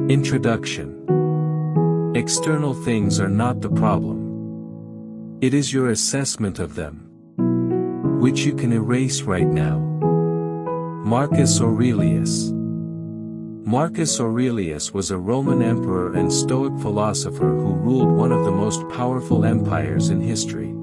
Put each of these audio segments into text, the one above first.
Introduction. External things are not the problem. It is your assessment of them, which you can erase right now. Marcus Aurelius. Marcus Aurelius was a Roman emperor and Stoic philosopher who ruled one of the most powerful empires in history.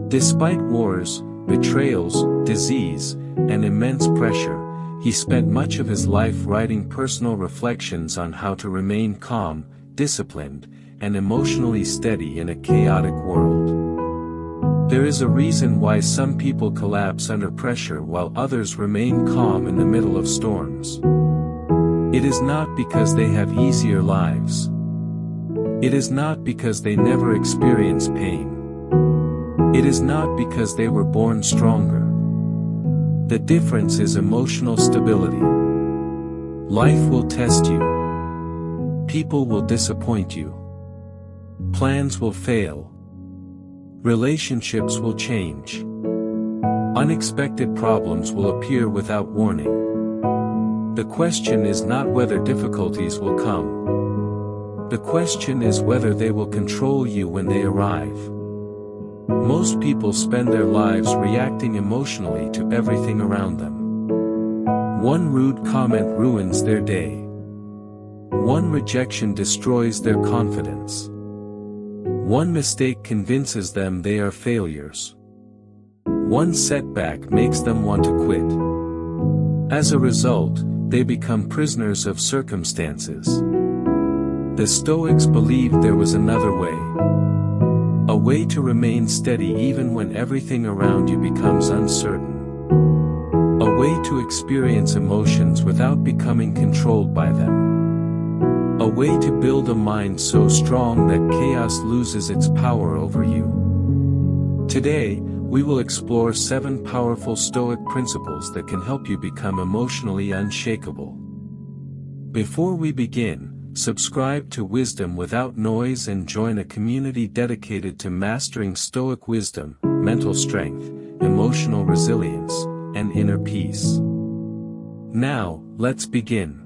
Despite wars, betrayals, disease, and immense pressure, he spent much of his life writing personal reflections on how to remain calm, disciplined, and emotionally steady in a chaotic world. There is a reason why some people collapse under pressure while others remain calm in the middle of storms. It is not because they have easier lives. It is not because they never experience pain. It is not because they were born stronger. The difference is emotional stability. Life will test you. People will disappoint you. Plans will fail. Relationships will change. Unexpected problems will appear without warning. The question is not whether difficulties will come. The question is whether they will control you when they arrive. Most people spend their lives reacting emotionally to everything around them. One rude comment ruins their day. One rejection destroys their confidence. One mistake convinces them they are failures. One setback makes them want to quit. As a result, they become prisoners of circumstances. The Stoics believed there was another way. A way to remain steady even when everything around you becomes uncertain. A way to experience emotions without becoming controlled by them. A way to build a mind so strong that chaos loses its power over you. Today, we will explore 7 powerful Stoic principles that can help you become emotionally unshakable. Before we begin, subscribe to Wisdom Without Noise and join a community dedicated to mastering Stoic wisdom, mental strength, emotional resilience, and inner peace. Now, let's begin.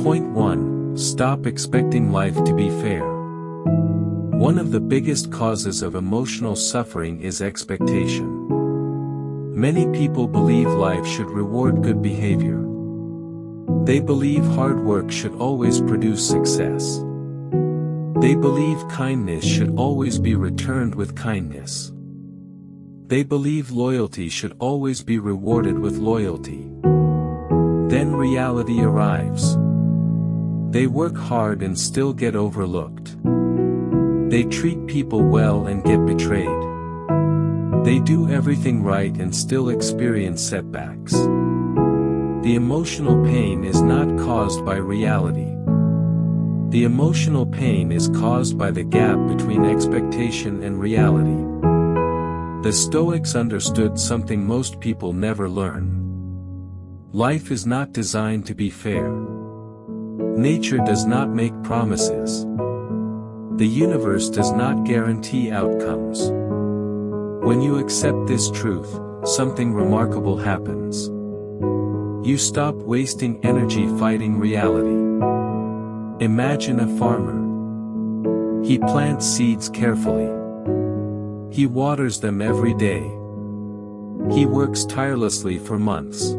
Point 1. Stop expecting life to be fair. One of the biggest causes of emotional suffering is expectation. Many people believe life should reward good behavior. They believe hard work should always produce success. They believe kindness should always be returned with kindness. They believe loyalty should always be rewarded with loyalty. Then reality arrives. They work hard and still get overlooked. They treat people well and get betrayed. They do everything right and still experience setbacks. The emotional pain is not caused by reality. The emotional pain is caused by the gap between expectation and reality. The Stoics understood something most people never learn. Life is not designed to be fair. Nature does not make promises. The universe does not guarantee outcomes. When you accept this truth, something remarkable happens. You stop wasting energy fighting reality. Imagine a farmer. He plants seeds carefully. He waters them every day. He works tirelessly for months.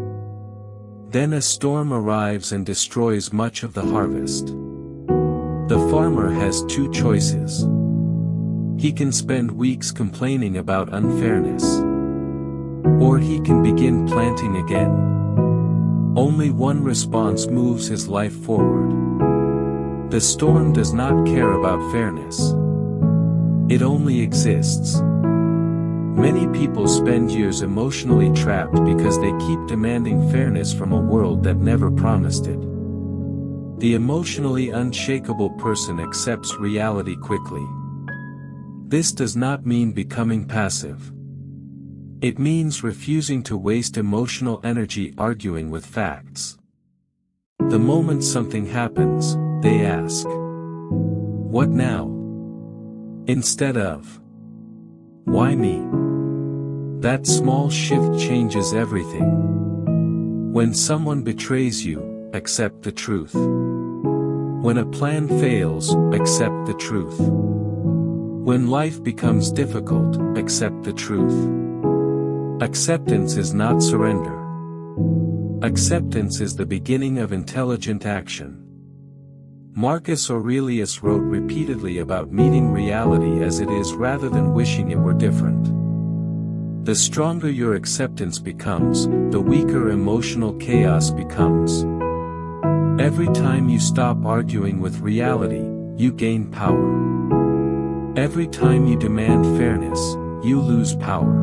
Then a storm arrives and destroys much of the harvest. The farmer has 2 choices. He can spend weeks complaining about unfairness. Or he can begin planting again. Only one response moves his life forward. The storm does not care about fairness. It only exists. Many people spend years emotionally trapped because they keep demanding fairness from a world that never promised it. The emotionally unshakable person accepts reality quickly. This does not mean becoming passive. It means refusing to waste emotional energy arguing with facts. The moment something happens, they ask, "What now?" instead of, "Why me?" That small shift changes everything. When someone betrays you, accept the truth. When a plan fails, accept the truth. When life becomes difficult, accept the truth. Acceptance is not surrender. Acceptance is the beginning of intelligent action. Marcus Aurelius wrote repeatedly about meeting reality as it is rather than wishing it were different. The stronger your acceptance becomes, the weaker emotional chaos becomes. Every time you stop arguing with reality, you gain power. Every time you demand fairness, you lose power.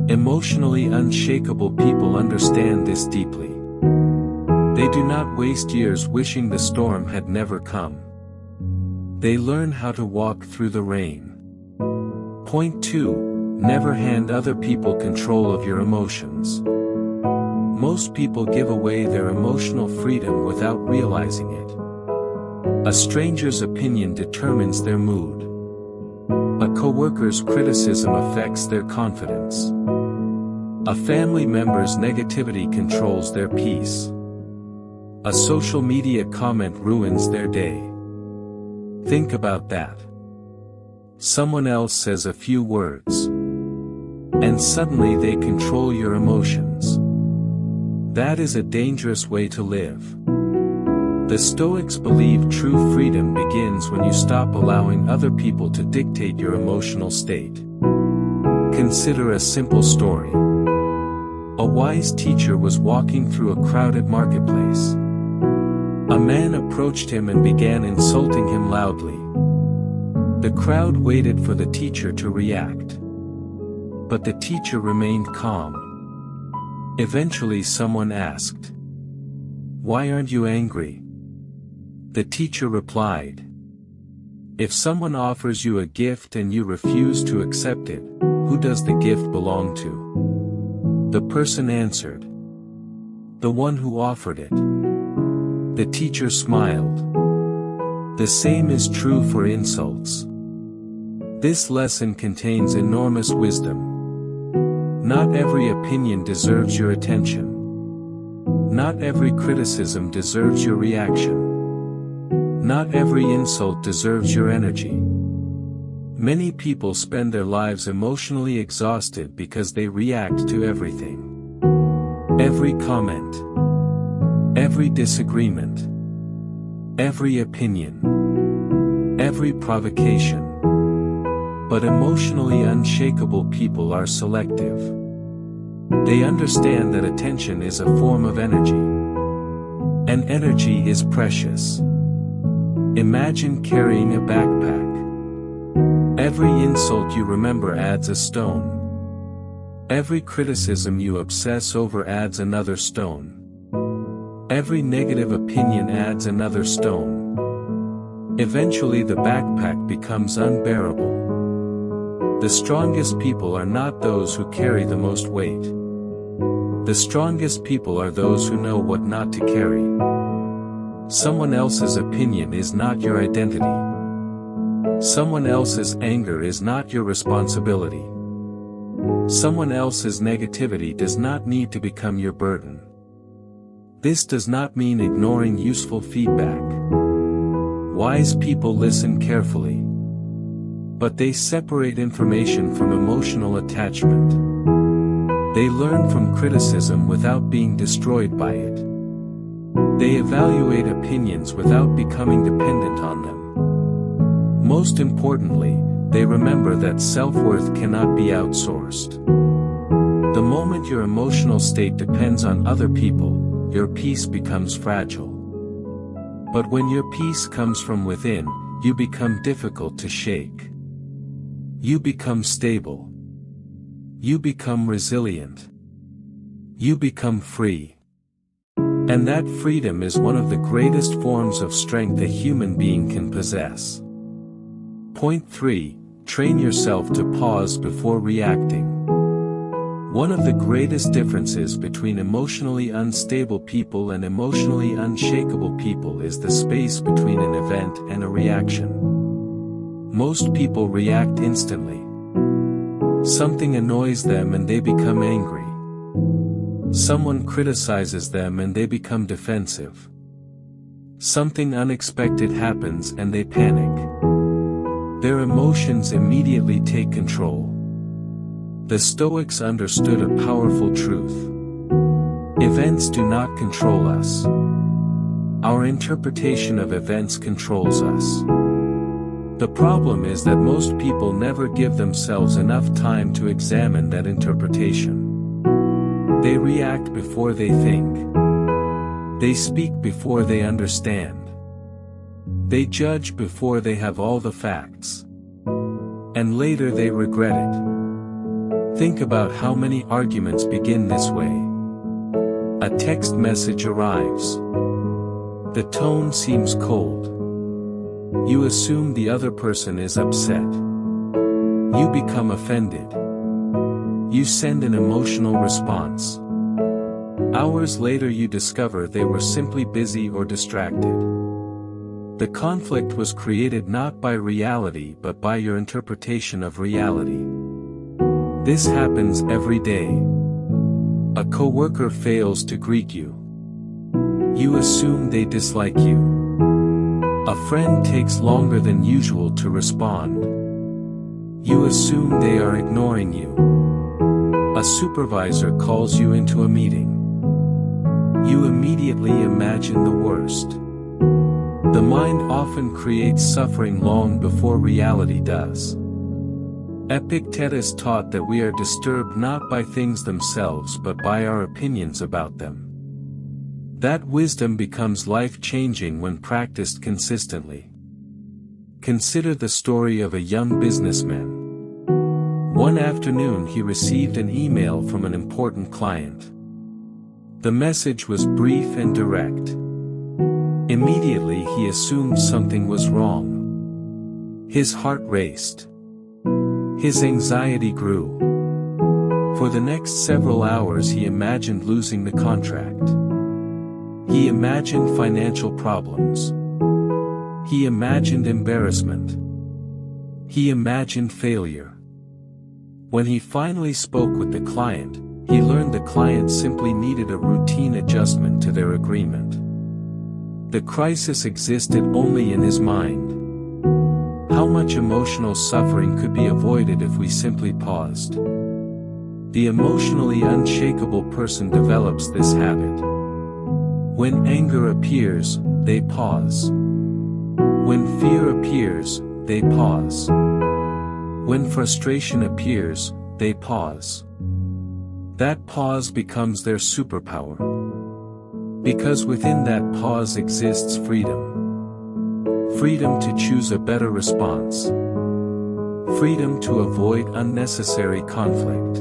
Emotionally unshakable people understand this deeply. They do not waste years wishing the storm had never come. They learn how to walk through the rain. Point 2. Never hand other people control of your emotions. Most people give away their emotional freedom without realizing it. A stranger's opinion determines their mood. A coworker's criticism affects their confidence. A family member's negativity controls their peace. A social media comment ruins their day. Think about that. Someone else says a few words, and suddenly they control your emotions. That is a dangerous way to live. The Stoics believe true freedom begins when you stop allowing other people to dictate your emotional state. Consider a simple story. A wise teacher was walking through a crowded marketplace. A man approached him and began insulting him loudly. The crowd waited for the teacher to react. But the teacher remained calm. Eventually someone asked, "Why aren't you angry?" The teacher replied, "If someone offers you a gift and you refuse to accept it, who does the gift belong to?" The person answered, "The one who offered it." The teacher smiled. The same is true for insults. This lesson contains enormous wisdom. Not every opinion deserves your attention. Not every criticism deserves your reaction. Not every insult deserves your energy. Many people spend their lives emotionally exhausted because they react to everything. Every comment. Every disagreement. Every opinion. Every provocation. But emotionally unshakable people are selective. They understand that attention is a form of energy. And energy is precious. Imagine carrying a backpack. Every insult you remember adds a stone. Every criticism you obsess over adds another stone. Every negative opinion adds another stone. Eventually the backpack becomes unbearable. The strongest people are not those who carry the most weight. The strongest people are those who know what not to carry. Someone else's opinion is not your identity. Someone else's anger is not your responsibility. Someone else's negativity does not need to become your burden. This does not mean ignoring useful feedback. Wise people listen carefully. But they separate information from emotional attachment. They learn from criticism without being destroyed by it. They evaluate opinions without becoming dependent on them. Most importantly, they remember that self-worth cannot be outsourced. The moment your emotional state depends on other people, your peace becomes fragile. But when your peace comes from within, you become difficult to shake. You become stable. You become resilient. You become free. And that freedom is one of the greatest forms of strength a human being can possess. Point 3. Train yourself to pause before reacting. One of the greatest differences between emotionally unstable people and emotionally unshakable people is the space between an event and a reaction. Most people react instantly. Something annoys them and they become angry. Someone criticizes them and they become defensive. Something unexpected happens and they panic. Their emotions immediately take control. The Stoics understood a powerful truth. Events do not control us. Our interpretation of events controls us. The problem is that most people never give themselves enough time to examine that interpretation. They react before they think. They speak before they understand. They judge before they have all the facts. And later they regret it. Think about how many arguments begin this way. A text message arrives. The tone seems cold. You assume the other person is upset. You become offended. You send an emotional response. Hours later you discover they were simply busy or distracted. The conflict was created not by reality but by your interpretation of reality. This happens every day. A coworker fails to greet you. You assume they dislike you. A friend takes longer than usual to respond. You assume they are ignoring you. A supervisor calls you into a meeting. You immediately imagine the worst. The mind often creates suffering long before reality does. Epictetus taught that we are disturbed not by things themselves but by our opinions about them. That wisdom becomes life-changing when practiced consistently. Consider the story of a young businessman. One afternoon he received an email from an important client. The message was brief and direct. Immediately he assumed something was wrong. His heart raced. His anxiety grew. For the next several hours he imagined losing the contract. He imagined financial problems. He imagined embarrassment. He imagined failure. When he finally spoke with the client, he learned the client simply needed a routine adjustment to their agreement. The crisis existed only in his mind. How much emotional suffering could be avoided if we simply paused? The emotionally unshakable person develops this habit. When anger appears, they pause. When fear appears, they pause. When frustration appears, they pause. That pause becomes their superpower. Because within that pause exists freedom. Freedom to choose a better response. Freedom to avoid unnecessary conflict.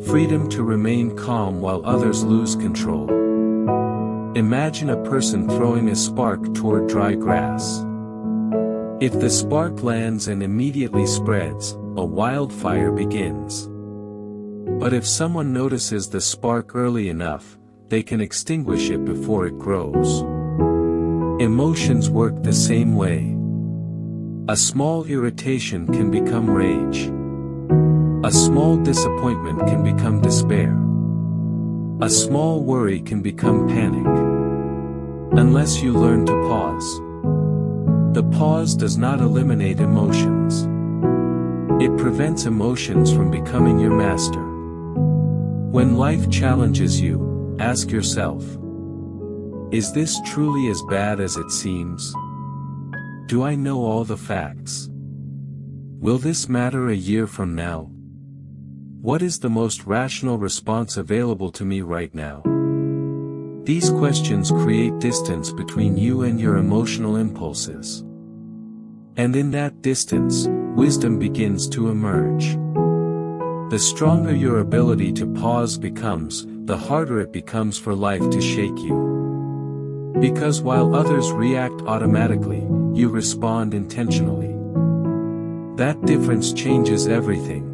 Freedom to remain calm while others lose control. Imagine a person throwing a spark toward dry grass. If the spark lands and immediately spreads, a wildfire begins. But if someone notices the spark early enough, they can extinguish it before it grows. Emotions work the same way. A small irritation can become rage. A small disappointment can become despair. A small worry can become panic. Unless you learn to pause. The pause does not eliminate emotions. It prevents emotions from becoming your master. When life challenges you, ask yourself, is this truly as bad as it seems? Do I know all the facts? Will this matter a year from now? What is the most rational response available to me right now? These questions create distance between you and your emotional impulses. And in that distance, wisdom begins to emerge. The stronger your ability to pause becomes, the harder it becomes for life to shake you. Because while others react automatically, you respond intentionally. That difference changes everything.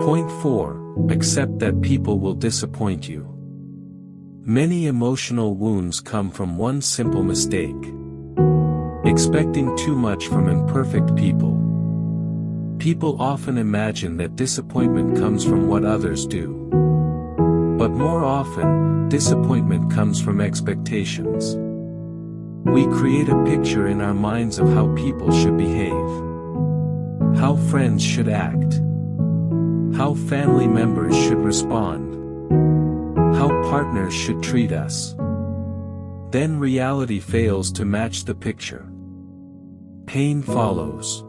Point 4. Accept that people will disappoint you. Many emotional wounds come from one simple mistake. Expecting too much from imperfect people. People often imagine that disappointment comes from what others do. But more often, disappointment comes from expectations. We create a picture in our minds of how people should behave, how friends should act, how family members should respond, how partners should treat us. Then reality fails to match the picture. Pain follows.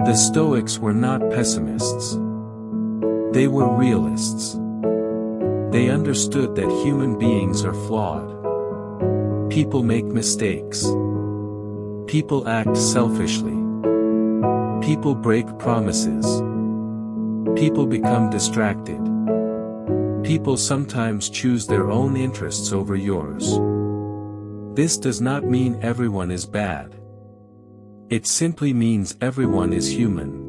The Stoics were not pessimists. They were realists. They understood that human beings are flawed. People make mistakes. People act selfishly. People break promises. People become distracted. People sometimes choose their own interests over yours. This does not mean everyone is bad. It simply means everyone is human.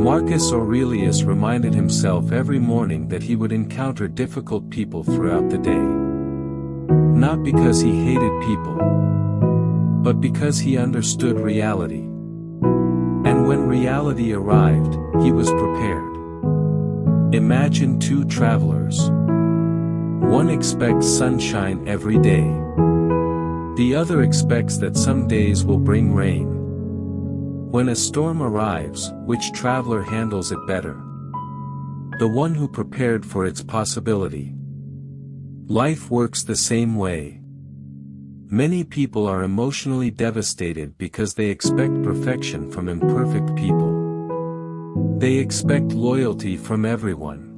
Marcus Aurelius reminded himself every morning that he would encounter difficult people throughout the day. Not because he hated people, but because he understood reality. And when reality arrived, he was prepared. Imagine two travelers. One expects sunshine every day. The other expects that some days will bring rain. When a storm arrives, which traveler handles it better? The one who prepared for its possibility. Life works the same way. Many people are emotionally devastated because they expect perfection from imperfect people. They expect loyalty from everyone.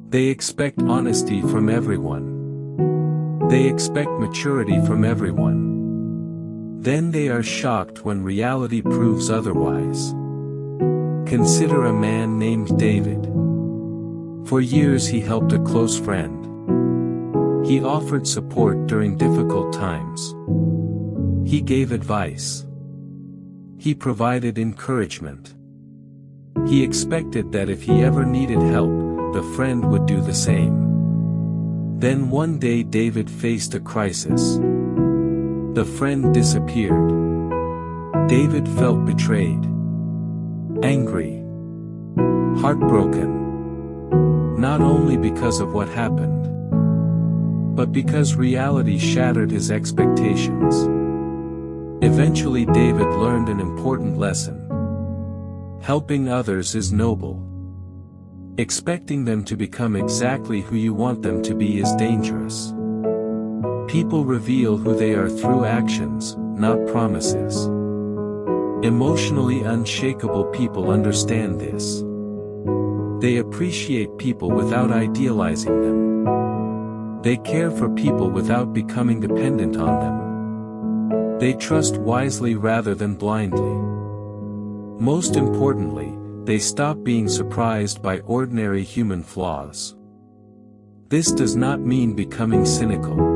They expect honesty from everyone. They expect maturity from everyone. Then they are shocked when reality proves otherwise. Consider a man named David. For years he helped a close friend. He offered support during difficult times. He gave advice. He provided encouragement. He expected that if he ever needed help, the friend would do the same. Then one day David faced a crisis. The friend disappeared. David felt betrayed, angry, heartbroken. Not only because of what happened, but because reality shattered his expectations. Eventually David learned an important lesson. Helping others is noble. Expecting them to become exactly who you want them to be is dangerous. People reveal who they are through actions, not promises. Emotionally unshakable people understand this. They appreciate people without idealizing them. They care for people without becoming dependent on them. They trust wisely rather than blindly. Most importantly, they stop being surprised by ordinary human flaws. This does not mean becoming cynical.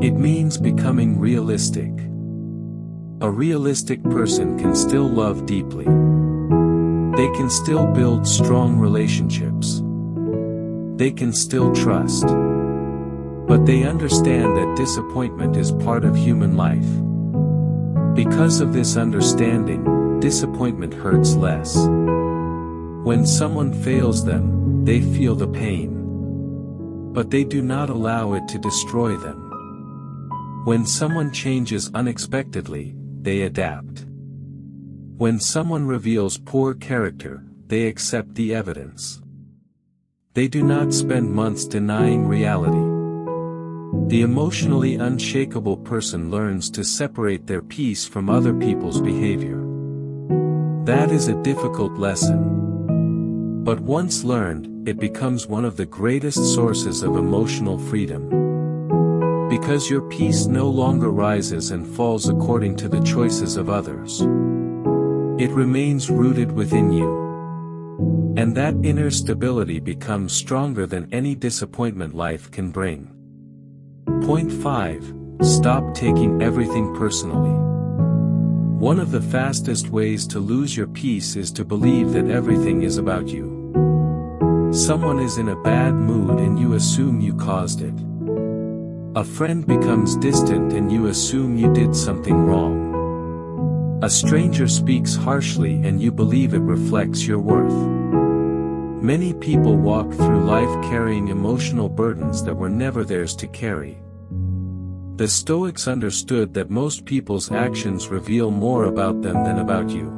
It means becoming realistic. A realistic person can still love deeply. They can still build strong relationships. They can still trust. But they understand that disappointment is part of human life. Because of this understanding, disappointment hurts less. When someone fails them, they feel the pain. But they do not allow it to destroy them. When someone changes unexpectedly, they adapt. When someone reveals poor character, they accept the evidence. They do not spend months denying reality. The emotionally unshakable person learns to separate their peace from other people's behavior. That is a difficult lesson. But once learned, it becomes one of the greatest sources of emotional freedom. Because your peace no longer rises and falls according to the choices of others. It remains rooted within you. And that inner stability becomes stronger than any disappointment life can bring. Point 5. Stop taking everything personally. One of the fastest ways to lose your peace is to believe that everything is about you. Someone is in a bad mood and you assume you caused it. A friend becomes distant and you assume you did something wrong. A stranger speaks harshly and you believe it reflects your worth. Many people walk through life carrying emotional burdens that were never theirs to carry. The Stoics understood that most people's actions reveal more about them than about you.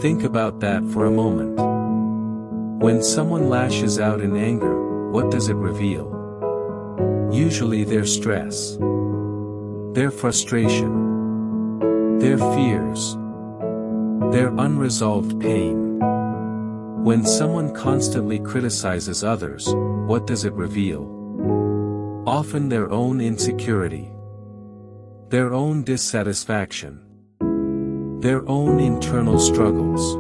Think about that for a moment. When someone lashes out in anger, what does it reveal? Usually their stress, their frustration, their fears, their unresolved pain. When someone constantly criticizes others, what does it reveal? Often their own insecurity, their own dissatisfaction, their own internal struggles.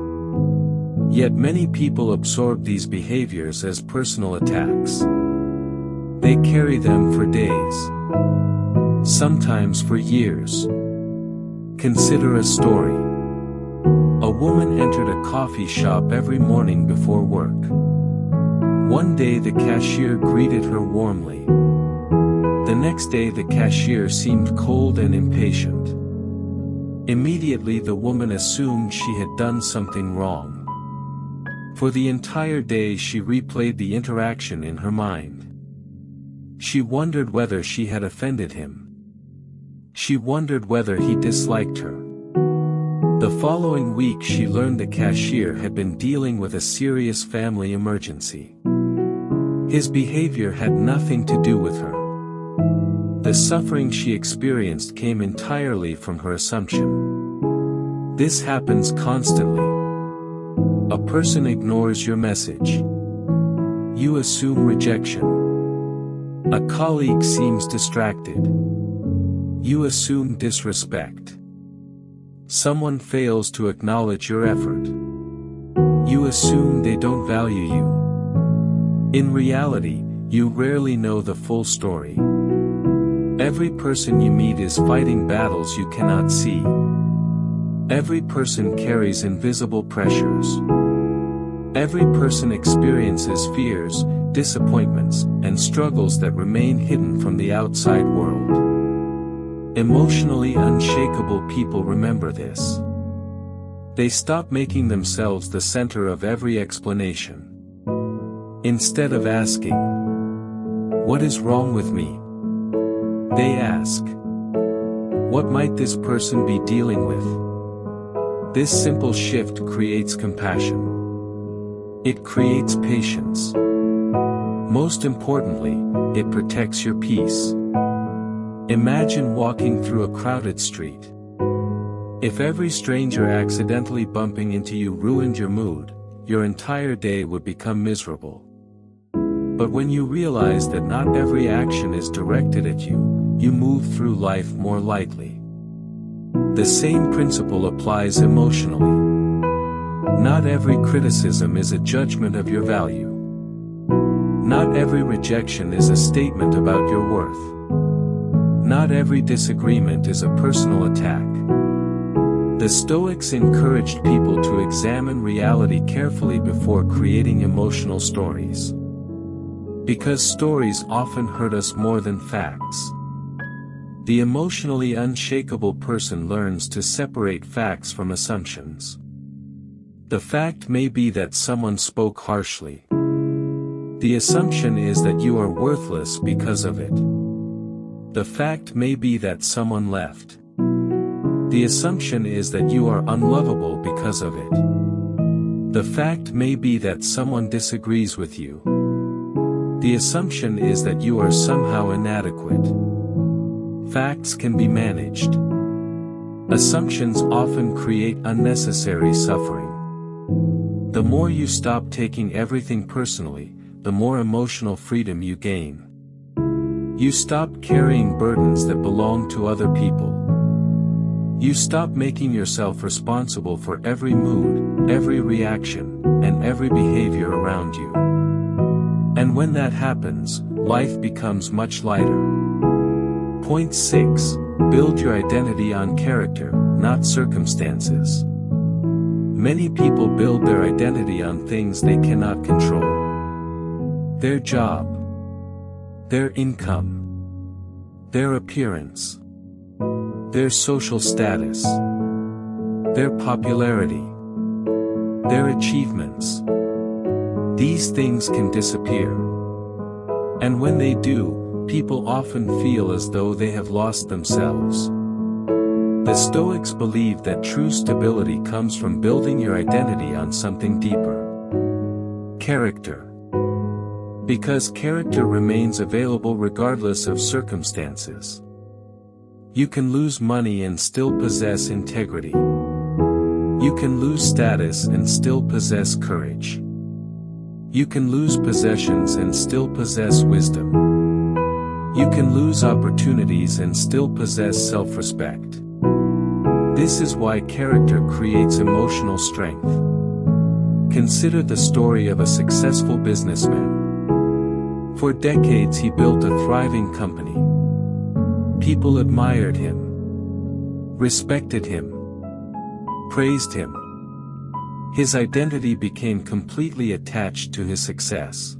Yet many people absorb these behaviors as personal attacks. They carry them for days, sometimes for years. Consider a story. A woman entered a coffee shop every morning before work. One day the cashier greeted her warmly. The next day the cashier seemed cold and impatient. Immediately the woman assumed she had done something wrong. For the entire day she replayed the interaction in her mind. She wondered whether she had offended him. She wondered whether he disliked her. The following week she learned the cashier had been dealing with a serious family emergency. His behavior had nothing to do with her. The suffering she experienced came entirely from her assumption. This happens constantly. A person ignores your message. You assume rejection. A colleague seems distracted. You assume disrespect. Someone fails to acknowledge your effort. You assume they don't value you. In reality, you rarely know the full story. Every person you meet is fighting battles you cannot see. Every person carries invisible pressures. Every person experiences fears, disappointments, and struggles that remain hidden from the outside world. Emotionally unshakable people remember this. They stop making themselves the center of every explanation. Instead of asking, "What is wrong with me?" they ask, "What might this person be dealing with?" This simple shift creates compassion. It creates patience. Most importantly, it protects your peace. Imagine walking through a crowded street. If every stranger accidentally bumping into you ruined your mood, your entire day would become miserable. But when you realize that not every action is directed at you, you move through life more lightly. The same principle applies emotionally. Not every criticism is a judgment of your value. Not every rejection is a statement about your worth. Not every disagreement is a personal attack. The Stoics encouraged people to examine reality carefully before creating emotional stories. Because stories often hurt us more than facts. The emotionally unshakable person learns to separate facts from assumptions. The fact may be that someone spoke harshly. The assumption is that you are worthless because of it. The fact may be that someone left. The assumption is that you are unlovable because of it. The fact may be that someone disagrees with you. The assumption is that you are somehow inadequate. Facts can be managed. Assumptions often create unnecessary suffering. The more you stop taking everything personally, the more emotional freedom you gain. You stop carrying burdens that belong to other people. You stop making yourself responsible for every mood, every reaction, and every behavior around you. And when that happens, life becomes much lighter. Point 6. Build your identity on character, not circumstances. Many people build their identity on things they cannot control. Their job, their income, their appearance, their social status, their popularity, their achievements. These things can disappear. And when they do, people often feel as though they have lost themselves. The Stoics believe that true stability comes from building your identity on something deeper. Character. Because character remains available regardless of circumstances. You can lose money and still possess integrity. You can lose status and still possess courage. You can lose possessions and still possess wisdom. You can lose opportunities and still possess self-respect. This is why character creates emotional strength. Consider the story of a successful businessman. For decades he built a thriving company. People admired him, respected him, praised him. His identity became completely attached to his success.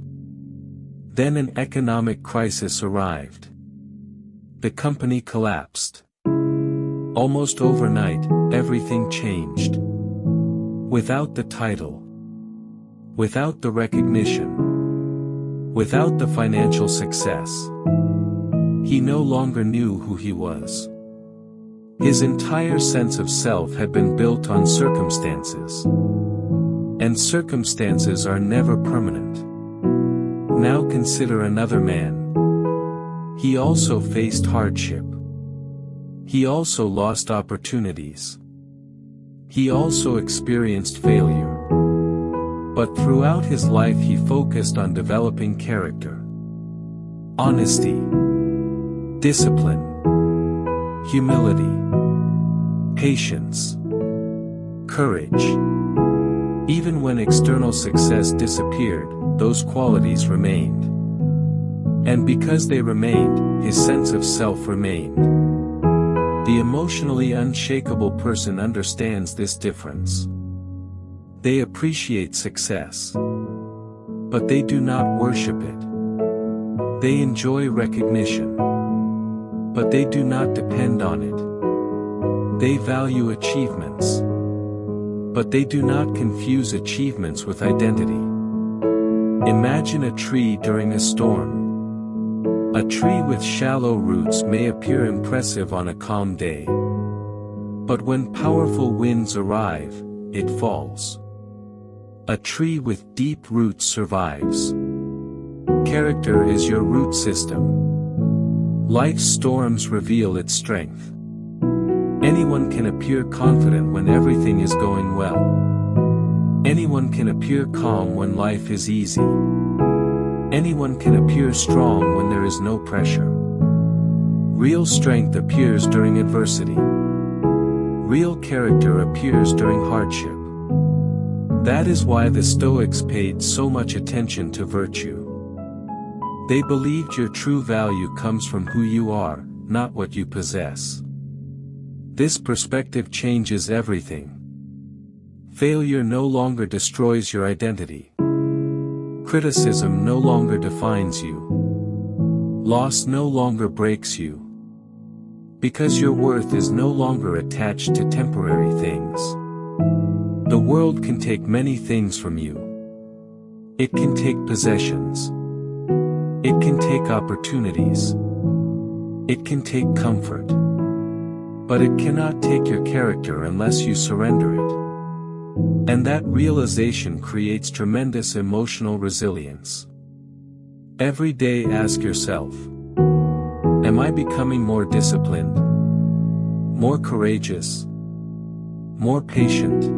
Then an economic crisis arrived. The company collapsed. Almost overnight, everything changed. Without the title, without the recognition, without the financial success, he no longer knew who he was. His entire sense of self had been built on circumstances. And circumstances are never permanent. Now consider another man. He also faced hardship. He also lost opportunities. He also experienced failure. But throughout his life he focused on developing character. Honesty. Discipline. Humility. Patience. Courage. Even when external success disappeared, those qualities remained. And because they remained, his sense of self remained. The emotionally unshakable person understands this difference. They appreciate success. But they do not worship it. They enjoy recognition. But they do not depend on it. They value achievements. But they do not confuse achievements with identity. Imagine a tree during a storm. A tree with shallow roots may appear impressive on a calm day. But when powerful winds arrive, it falls. A tree with deep roots survives. Character is your root system. Life's storms reveal its strength. Anyone can appear confident when everything is going well. Anyone can appear calm when life is easy. Anyone can appear strong when there is no pressure. Real strength appears during adversity. Real character appears during hardship. That is why the Stoics paid so much attention to virtue. They believed your true value comes from who you are, not what you possess. This perspective changes everything. Failure no longer destroys your identity. Criticism no longer defines you. Loss no longer breaks you. Because your worth is no longer attached to temporary things. The world can take many things from you. It can take possessions. It can take opportunities. It can take comfort. But it cannot take your character unless you surrender it. And that realization creates tremendous emotional resilience. Every day ask yourself, am I becoming more disciplined? More courageous? More patient?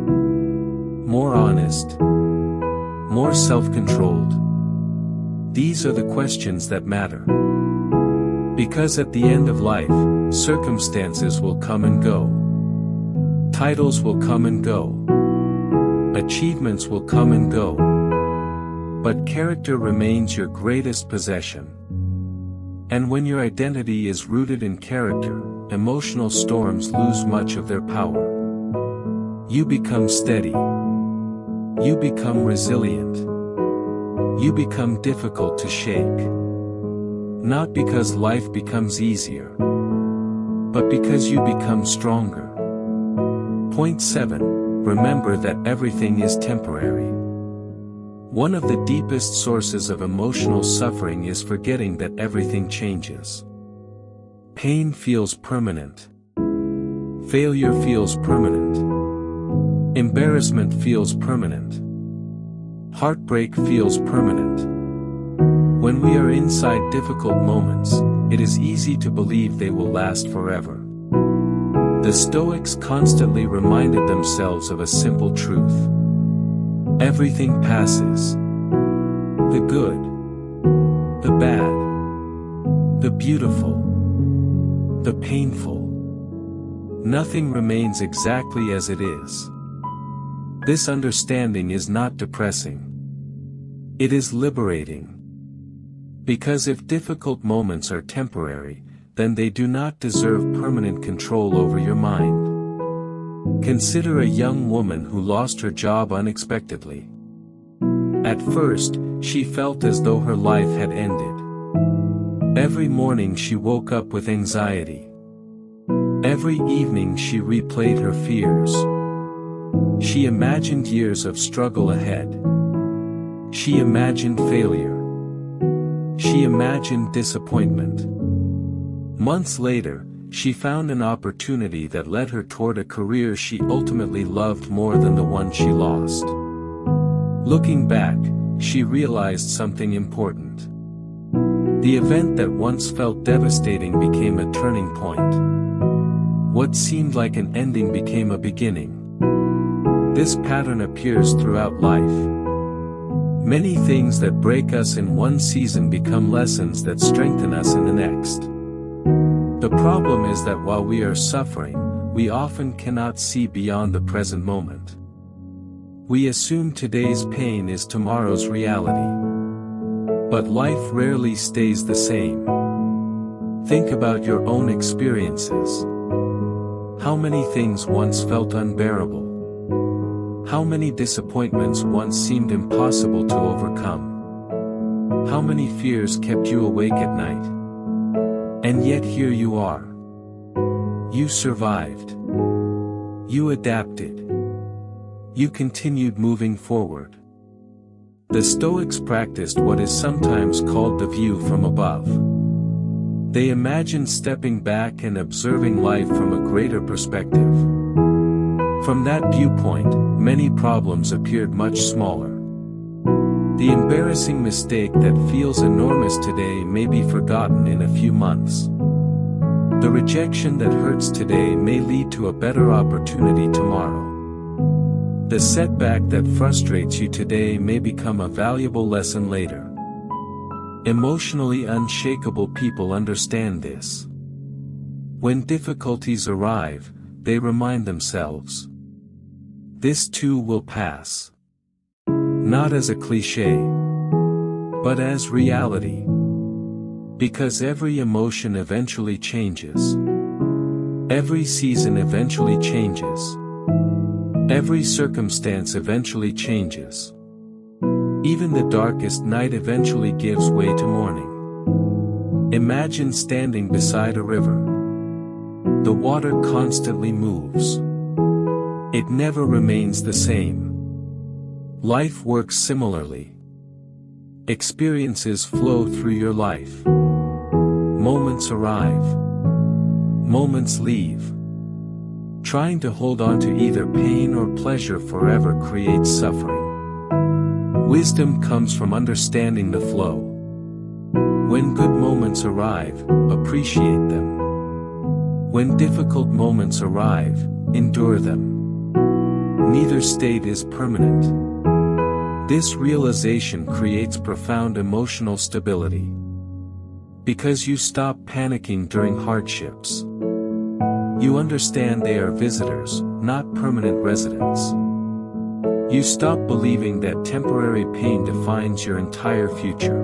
More honest? More self-controlled? These are the questions that matter. Because at the end of life, circumstances will come and go. Titles will come and go. Achievements will come and go. But character remains your greatest possession. And when your identity is rooted in character, emotional storms lose much of their power. You become steady. You become resilient. You become difficult to shake. Not because life becomes easier, but because you become stronger. Point 7. Remember that everything is temporary. One of the deepest sources of emotional suffering is forgetting that everything changes. Pain feels permanent. Failure feels permanent. Embarrassment feels permanent. Heartbreak feels permanent. When we are inside difficult moments, it is easy to believe they will last forever. The Stoics constantly reminded themselves of a simple truth. Everything passes. The good, the bad, the beautiful, the painful. Nothing remains exactly as it is. This understanding is not depressing. It is liberating. Because if difficult moments are temporary, then they do not deserve permanent control over your mind. Consider a young woman who lost her job unexpectedly. At first, she felt as though her life had ended. Every morning she woke up with anxiety. Every evening she replayed her fears. She imagined years of struggle ahead. She imagined failure. She imagined disappointment. Months later, she found an opportunity that led her toward a career she ultimately loved more than the one she lost. Looking back, she realized something important. The event that once felt devastating became a turning point. What seemed like an ending became a beginning. This pattern appears throughout life. Many things that break us in one season become lessons that strengthen us in the next. The problem is that while we are suffering, we often cannot see beyond the present moment. We assume today's pain is tomorrow's reality. But life rarely stays the same. Think about your own experiences. How many things once felt unbearable? How many disappointments once seemed impossible to overcome? How many fears kept you awake at night? And yet here you are. You survived. You adapted. You continued moving forward. The Stoics practiced what is sometimes called the view from above. They imagined stepping back and observing life from a greater perspective. From that viewpoint, many problems appeared much smaller. The embarrassing mistake that feels enormous today may be forgotten in a few months. The rejection that hurts today may lead to a better opportunity tomorrow. The setback that frustrates you today may become a valuable lesson later. Emotionally unshakable people understand this. When difficulties arrive, they remind themselves, "This too will pass." Not as a cliché, but as reality. Because every emotion eventually changes. Every season eventually changes. Every circumstance eventually changes. Even the darkest night eventually gives way to morning. Imagine standing beside a river. The water constantly moves. It never remains the same. Life works similarly. Experiences flow through your life. Moments arrive. Moments leave. Trying to hold on to either pain or pleasure forever creates suffering. Wisdom comes from understanding the flow. When good moments arrive, appreciate them. When difficult moments arrive, endure them. Neither state is permanent. This realization creates profound emotional stability. Because you stop panicking during hardships. You understand they are visitors, not permanent residents. You stop believing that temporary pain defines your entire future.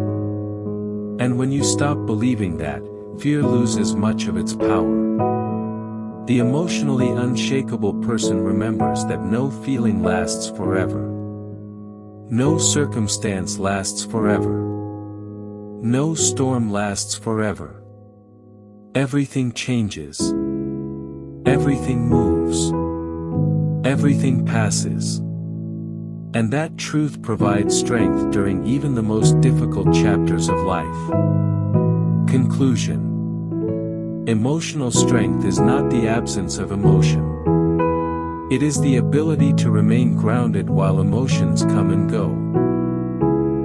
And when you stop believing that, fear loses much of its power. The emotionally unshakable person remembers that no feeling lasts forever. No circumstance lasts forever. No storm lasts forever. Everything changes. Everything moves. Everything passes. And that truth provides strength during even the most difficult chapters of life. Conclusion. Emotional strength is not the absence of emotion. It is the ability to remain grounded while emotions come and go.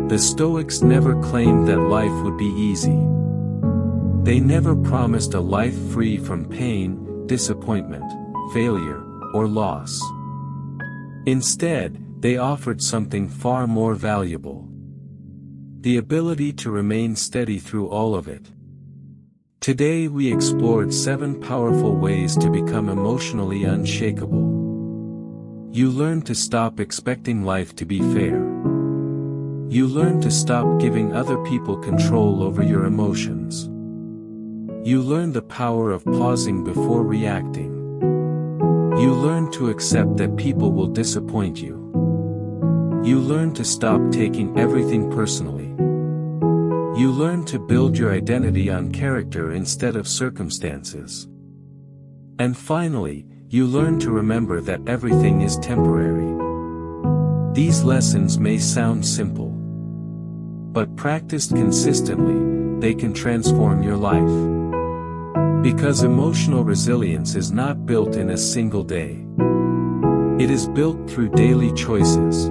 The Stoics never claimed that life would be easy. They never promised a life free from pain, disappointment, failure, or loss. Instead, they offered something far more valuable: the ability to remain steady through all of it. Today we explored 7 powerful ways to become emotionally unshakable. You learn to stop expecting life to be fair. You learn to stop giving other people control over your emotions. You learn the power of pausing before reacting. You learn to accept that people will disappoint you. You learn to stop taking everything personally. You learn to build your identity on character instead of circumstances. And finally, you learn to remember that everything is temporary. These lessons may sound simple, but practiced consistently, they can transform your life. Because emotional resilience is not built in a single day. It is built through daily choices.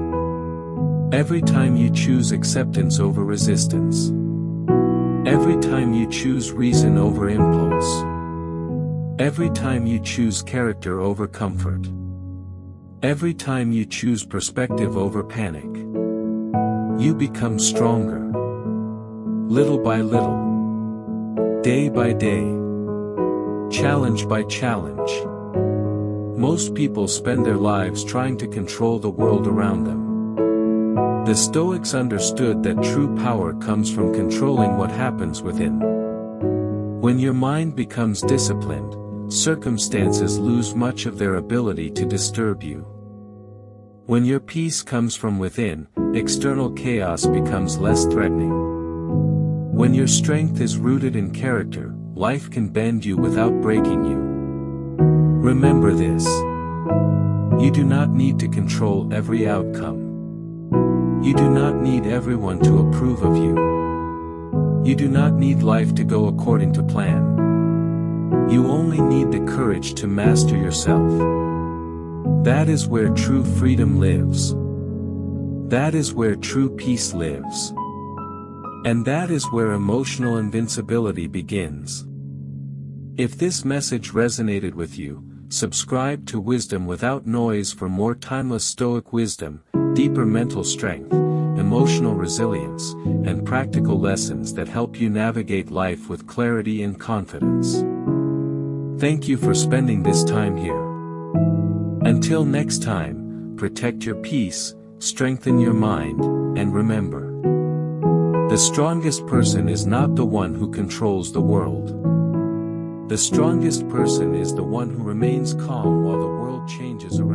Every time you choose acceptance over resistance. Every time you choose reason over impulse. Every time you choose character over comfort. Every time you choose perspective over panic. You become stronger. Little by little. Day by day. Challenge by challenge. Most people spend their lives trying to control the world around them. The Stoics understood that true power comes from controlling what happens within. When your mind becomes disciplined, circumstances lose much of their ability to disturb you. When your peace comes from within, external chaos becomes less threatening. When your strength is rooted in character, life can bend you without breaking you. Remember this. You do not need to control every outcome. You do not need everyone to approve of you. You do not need life to go according to plan. You only need the courage to master yourself. That is where true freedom lives. That is where true peace lives. And that is where emotional invincibility begins. If this message resonated with you, subscribe to Wisdom Without Noise for more timeless Stoic wisdom, deeper mental strength, emotional resilience, and practical lessons that help you navigate life with clarity and confidence. Thank you for spending this time here. Until next time, protect your peace, strengthen your mind, and remember: the strongest person is not the one who controls the world. The strongest person is the one who remains calm while the world changes around.